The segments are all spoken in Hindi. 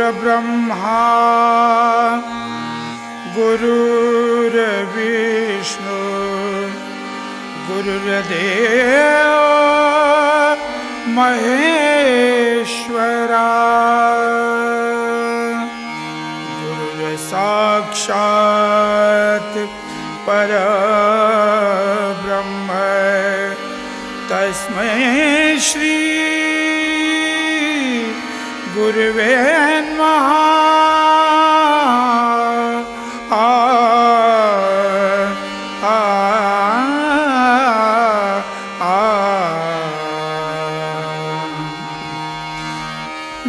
गुरुर्ब्रह्मा गुरुर्विष्णु गुरुर्देव महेश्वरा गुरुर्साक्षात् परब्रह्म तस्मै श्री गुरुवे नमः।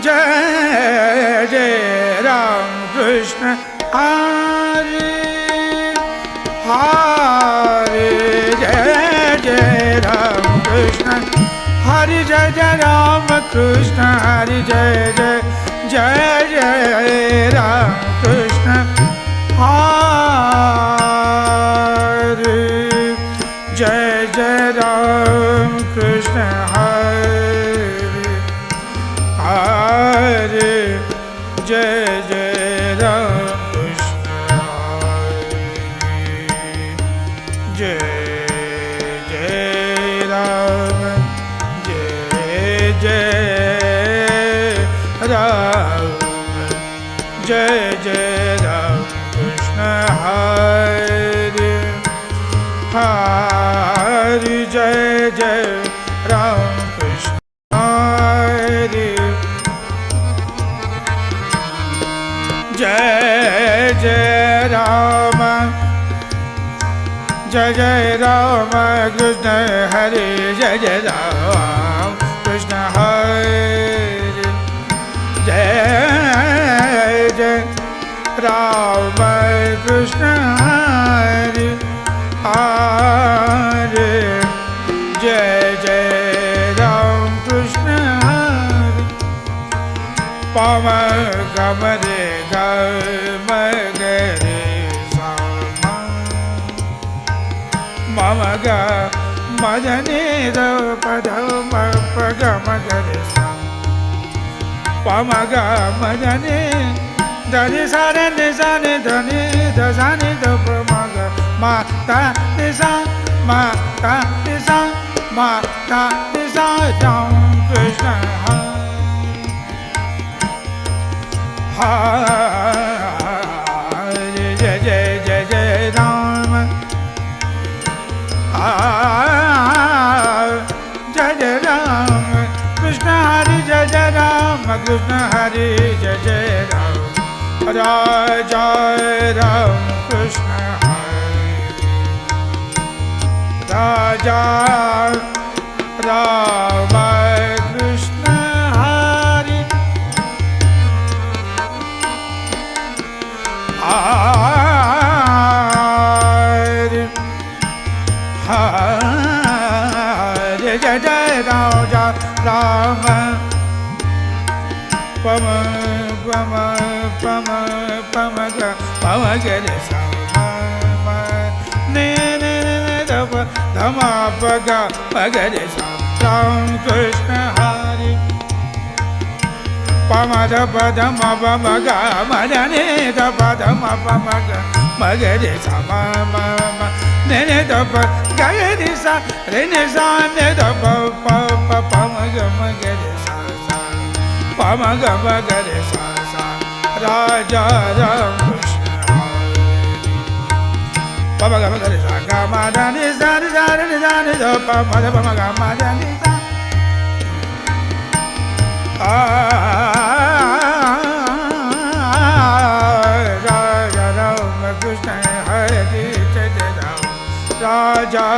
जय जय राम कृष्ण हरे हरे, जय जय राम कृष्ण हरे, जय जय राम कृष्ण हरे, जय जय जय जय राम कृष्ण हरे, जय जय राम कृष्ण हरे हरे, जय जय राम कृष्ण हरे, जय जय राम, जय जय राम, जय जय राम कृष्ण हरे हरे, जय जय राम कृष्ण हरे, जय जय राम, जय जय राम कृष्ण हरे, जय जय राम कृष्ण हरे, जय जय राम कृष्ण हरे हरे, जय जय राम कृष्ण हरे, पम गम रे गम गरे मम ग मदने द पद म प ग म गरे सा पम ग मदने धनि सा रे नि सा नि धनि ध सा नि ध प म ग म ता नि सा म ता नि सा म ता नि सा, राम कृष्ण हरे, जय जय जय जय राम, जय जय राम कृष्ण हरे, जय जय राम कृष्ण हरे, जय जय राम राजा राम कृष्ण हरे, राजा राम कृष्ण हरे हरे हरे, जय जय राजा राम पम पम पम पम ग पम गरे सा म ने ने ध प ध म प ग म गरे सा, राम कृष्ण हरे, पम ध प ध म प म ग म ने ध प ध म प म ग म गरे सा म म म ने ने ध प ग रे सा रे ने सा ने ध प प प प म ग म गरे सा सा प म ग म गरे सा सा, राजा राम कृष्ण हरे, प म ग म गरे सा ग म ध नि सा नि सा रे नि सा नि ध प म ध प म ग म ध नि सा राजा राम कृष्ण हरे, जय जय राम राजा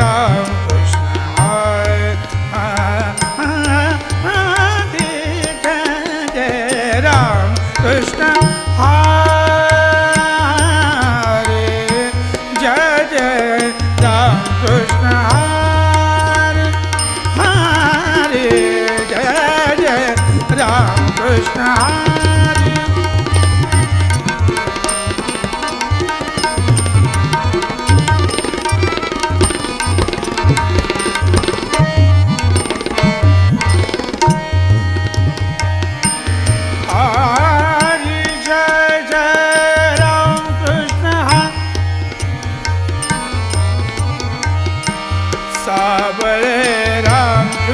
राम कृष्ण हरे हरे, जय राम कृष्ण हरे, जय जय राम कृष्ण हरे हरे, जय जय राम कृष्ण हरे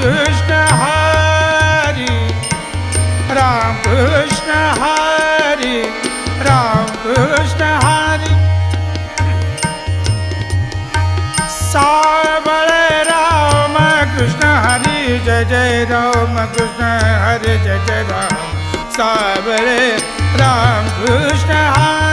Krishna Hari, Ram Krishna Hari, Ram Krishna Hari. Sabale Rama Krishna Hari, Jai Jai Rama Krishna Hari, Jai Jai Ram. Sabale Ram Krishna Hari.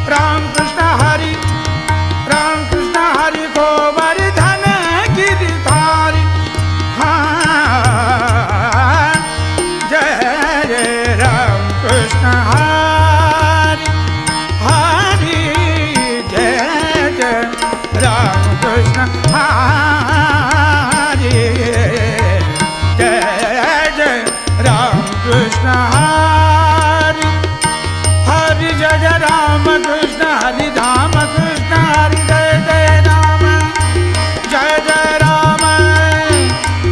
Ram Krishna Hari, Ram Krishna Hari, Govardhana Giridhari. Jai Jai Ram Krishna Hari, Hari Jai Jai Ram Krishna Hari, Jai Jai Ram Krishna Hari, Hari Jai Jai Ram Krishna Hari, Ram Krishna Hari, Jai Jai Ram, Jai Jai Ram,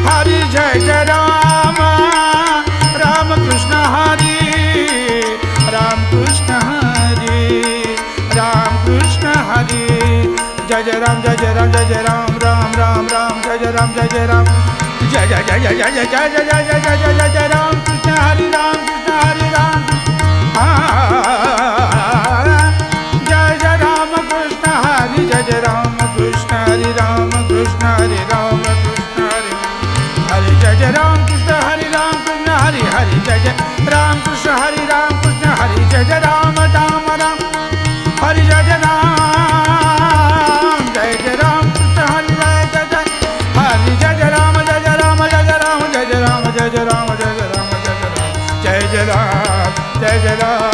Hari Jai Jai Ram, Ram Krishna Hari, Ram Krishna Hari, Ram Krishna Hari, Jai Jai Ram, Jai Jai Ram, Jai Jai Ram, Ram Ram Ram, Jai Jai Ram, Jai Jai Ram, Jai Jai Jai Jai Jai Jai Jai Jai Jai Jai Jai Jai Jai Ram Krishna Hari, Ram Krishna Hari, Ram Jai Jai Ram Krishna Hari, Jai Jai Ram Krishna Hari, Ram Krishna Hari, Ram Krishna Hari, Hari Jai Jai Ram Krishna Hari, Ram Krishna Hari, Hari Jai Jai Ram Krishna Hari, Ram Krishna Hari, Jai Jai Ram Ram Ram, Hari Jai Jai Ram, Jai Jai Ram Krishna Hari, Jai Jai Hari Jai ra